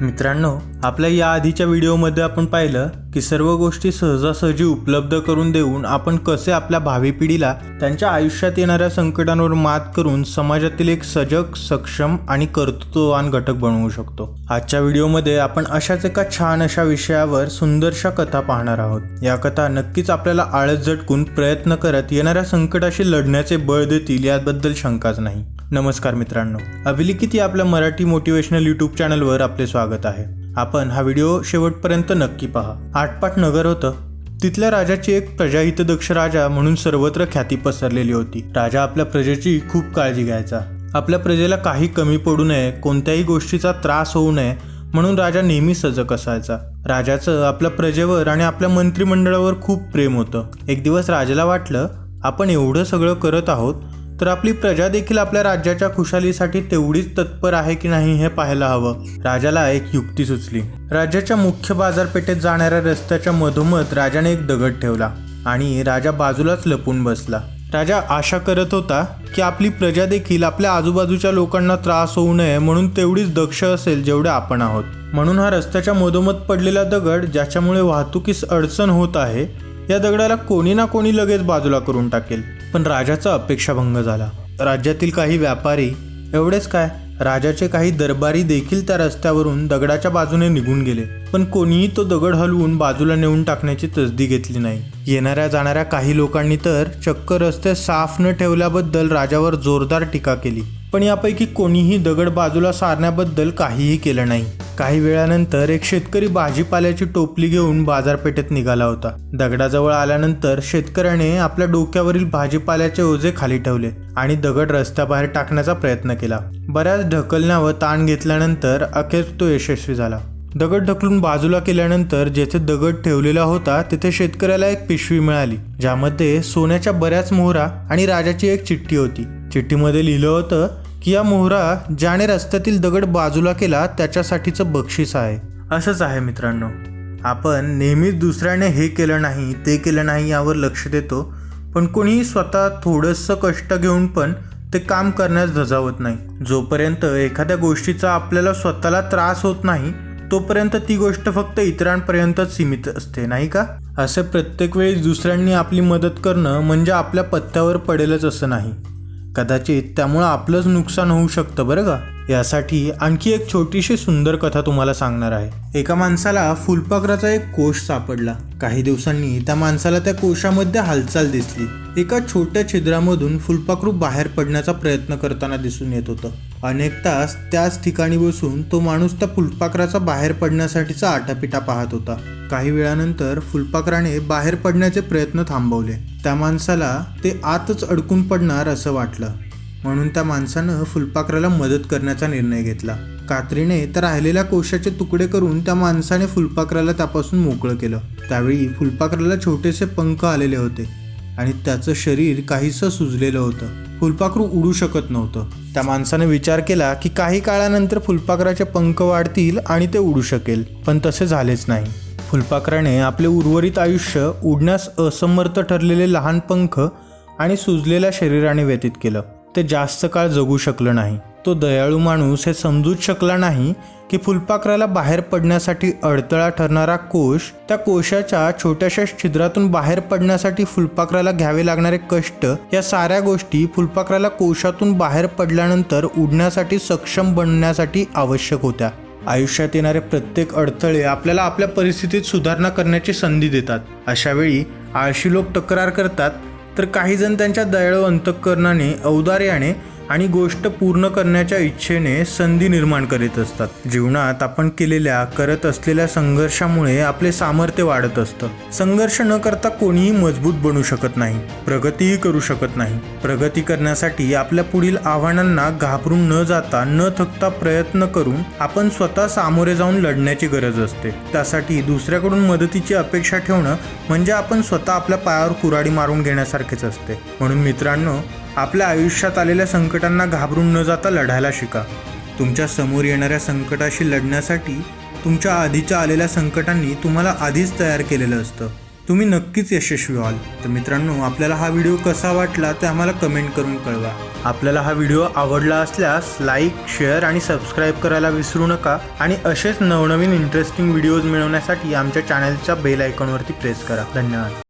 मित्रांनो, आपल्या या आधीच्या व्हिडिओमध्ये आपण पाहिलं की सर्व गोष्टी सहजासहजी उपलब्ध करून देऊन आपण कसे आपल्या भावी पिढीला त्यांच्या आयुष्यात येणाऱ्या संकटांवर मात करून समाजातील एक सजग, सक्षम आणि कर्तृत्ववान घटक बनवू शकतो। आजच्या व्हिडिओमध्ये आपण अशाच एका छान अशा विषयावर सुंदरशा कथा पाहणार आहोत। या कथा नक्कीच आपल्याला आळस झटकून प्रयत्न करत येणाऱ्या संकटाशी लढण्याचे बळ देतील याबद्दल शंकाच नाही। नमस्कार मित्रांनो, अभिलिखित या आपल्या मराठी मोटिवेशनल यूट्यूब चॅनलवर आपले स्वागत आहे। आपण हा व्हिडिओ शेवटपर्यंत नक्की पहा। आटपाट नगर होतं। तिथल्या राजाची एक प्रजाहितदक्ष राजा म्हणून सर्वत्र ख्याती पसरलेली होती। राजा आपल्या प्रजेची खूप काळजी घ्यायचा। आपल्या प्रजेला काही कमी पडू नये, कोणत्याही गोष्टीचा त्रास होऊ नये म्हणून राजा नेहमी सजग असायचा। राजाचं आपल्या प्रजेवर आणि आपल्या मंत्रिमंडळावर खूप प्रेम होतं। एक दिवस राजाला वाटलं, आपण एवढं सगळं करत आहोत तर आपली प्रजा देखील आपल्या राज्याच्या खुशालीसाठी तेवढीच तत्पर आहे की नाही हे पाहायला हवं। राजाला एक युक्ती सुचली। राज्याच्या मुख्य बाजारपेठेत जाणाऱ्या रस्त्याच्या मधोमध राजाने एक दगड ठेवला आणि राजा बाजूलाच लपून बसला। राजा आशा करत होता की आपली प्रजा देखील आपल्या आजूबाजूच्या लोकांना त्रास होऊ नये म्हणून तेवढीच दक्ष असेल जेवढे आपण आहोत। म्हणून हा रस्त्याच्या मधोमध पडलेला दगड, ज्याच्यामुळे वाहतुकीस अडचण होत आहे, या दगडाला कोणी ना कोणी लगेच बाजूला करून टाकेल। पण राजाचा अपेक्षाभंग झाला। राज्यातील काही व्यापारी, एवढेच काय, राजाचे काही दरबारी देखील त्या रस्त्यावरून दगडाच्या बाजूने निघून गेले, पण कोणीही तो दगड हलवून बाजूला नेऊन टाकण्याची तसदी घेतली नाही। येणाऱ्या जाणाऱ्या काही लोकांनी तर चक्क रस्ते साफ न ठेवल्याबद्दल राजावर जोरदार टीका केली, पण यापैकी कोणीही दगड बाजूला सारण्याबद्दल काहीही केलं नाही। काही वेळानंतर एक शेतकरी भाजीपाल्याची टोपली घेऊन बाजारपेठेत निघाला होता। दगडाजवळ आल्यानंतर शेतकऱ्याने आपल्या डोक्यावरील भाजीपाल्याचे ओझे खाली ठेवले आणि दगड रस्त्याबाहेर टाकण्याचा प्रयत्न केला। बऱ्याच ढकलण्या व ताण घेतल्यानंतर अखेर तो यशस्वी झाला। दगड ढकलून बाजूला केल्यानंतर जेथे दगड ठेवलेला होता तिथे शेतकऱ्याला एक पिशवी मिळाली, ज्यामध्ये सोन्याच्या बऱ्याच मोहरा आणि राजाची एक चिठ्ठी होती। चिठ्ठीमध्ये लिहिलं होतं की या मोहरा ज्याने रस्त्यातील दगड बाजूला केला त्याच्यासाठीचं बक्षीस आहे। असंच आहे मित्रांनो, आपण नेहमीच दुसऱ्याने हे केलं नाही ते केलं नाही यावर लक्ष देतो, पण कोणीही स्वतः थोडंसं कष्ट घेऊन पण ते काम करण्यास धजावत नाही। जोपर्यंत एखाद्या गोष्टीचा आपल्याला स्वतःला त्रास होत नाही तोपर्यंत ती गोष्ट फक्त इतरांपर्यंतच सीमित असते, नाही का? असे प्रत्येक वेळी दुसऱ्यांनी आपली मदत करणं म्हणजे आपल्या पत्त्यावर पडेलच असं नाही। कदाचित त्यामुळं आपलंच नुकसान होऊ शकतं बरं का। यासाठी आणखी एक छोटीशी सुंदर कथा तुम्हाला सांगणार आहे। एका माणसाला फुलपाखराचा एक कोश सापडला। काही दिवसांनी त्या माणसाला त्या कोशामध्ये हालचाल दिसली। एका छोट्या छिद्रामधून फुलपाखरू बाहेर पडण्याचा प्रयत्न करताना दिसून येत होतं। अनेक तास त्याच ठिकाणी बसून तो माणूस त्या फुलपाखराचा बाहेर पडण्यासाठीचा आटापिटा पाहत होता। काही वेळानंतर फुलपाखराने बाहेर पडण्याचे प्रयत्न थांबवले। त्या माणसाला ते आतच अडकून पडणार असं वाटलं, म्हणून त्या माणसानं फुलपाखराला मदत करण्याचा निर्णय घेतला। कात्रीने त्या राहिलेल्या कोशाचे तुकडे करून त्या माणसाने फुलपाखराला त्यापासून मोकळं केलं। त्यावेळी फुलपाखराला छोटेसे पंख आलेले होते आणि त्याचं शरीर काहीसं सुजलेलं होतं। फुलपाखरू उडू शकत नव्हतं। त्या माणसाने विचार केला की काही काळानंतर फुलपाखराचे पंख वाढतील आणि ते उडू शकेल, पण तसे झालेच नाही। फुलपाखराने आपले उर्वरित आयुष्य उडण्यास असमर्थ ठरलेले लहान पंख आणि सुजलेल्या शरीराने व्यतीत केलं। ते जास्त काळ जगू शकलं नाही। तो दयाळू माणूस हे समजूच शकला नाही की फुलपाखराला बाहेर पडण्यासाठी अडथळा ठरणारा कोश, त्या कोशाच्या छोट्याशा छिद्रातून बाहेर पडण्यासाठी फुलपाखराला घ्यावे लागणारे कष्ट, या साऱ्या गोष्टी फुलपाखराला कोशातून बाहेर पडल्यानंतर उडण्यासाठी सक्षम बनण्यासाठी आवश्यक होत्या। आयुष्यात येणारे प्रत्येक अडथळे आपल्याला आपल्या परिस्थितीत सुधारणा करण्याची संधी देतात। अशा वेळी आळशी लोक तक्रार करतात, तर काही जण त्यांच्या दयाळू अंतःकरणाने, औदार्याने आणि गोष्ट पूर्ण करण्याच्या इच्छेने संधी निर्माण करीत असतात। जीवनात आपण करत असलेल्या संघर्षामुळे आपले सामर्थ्य वाढत असतं। संघर्ष न करता कोणीही मजबूत बनू शकत नाही, प्रगतीही करू शकत नाही। प्रगती करण्यासाठी आपल्या पुढील आव्हानांना घाबरून न जाता, न थकता प्रयत्न करून आपण स्वतः सामोरे जाऊन लढण्याची गरज असते। त्यासाठी दुसऱ्याकडून मदतीची अपेक्षा ठेवणं म्हणजे आपण स्वतः आपल्या पायावर कुऱ्हाडी मारून घेण्यासारखेच असते। म्हणून मित्रांनो, आपल्या आयुष्यात आलेल्या संकटांना घाबरून न जाता लढायला शिका। तुमच्या समोर येणाऱ्या संकटाशी लढण्यासाठी तुमच्या आधीच्या आलेल्या संकटांनी तुम्हाला आधीच तयार केलेलं असतं। तुम्ही नक्कीच यशस्वी व्हाल। तर मित्रांनो, आपल्याला हा व्हिडिओ कसा वाटला ते आम्हाला कमेंट करून कळवा। आपल्याला हा व्हिडिओ आवडला असल्यास लाईक, शेअर आणि सबस्क्राईब करायला विसरू नका आणि असेच नवनवीन इंटरेस्टिंग व्हिडिओज मिळवण्यासाठी आमच्या चॅनलच्या बेल आयकॉनवरती प्रेस करा. धन्यवाद.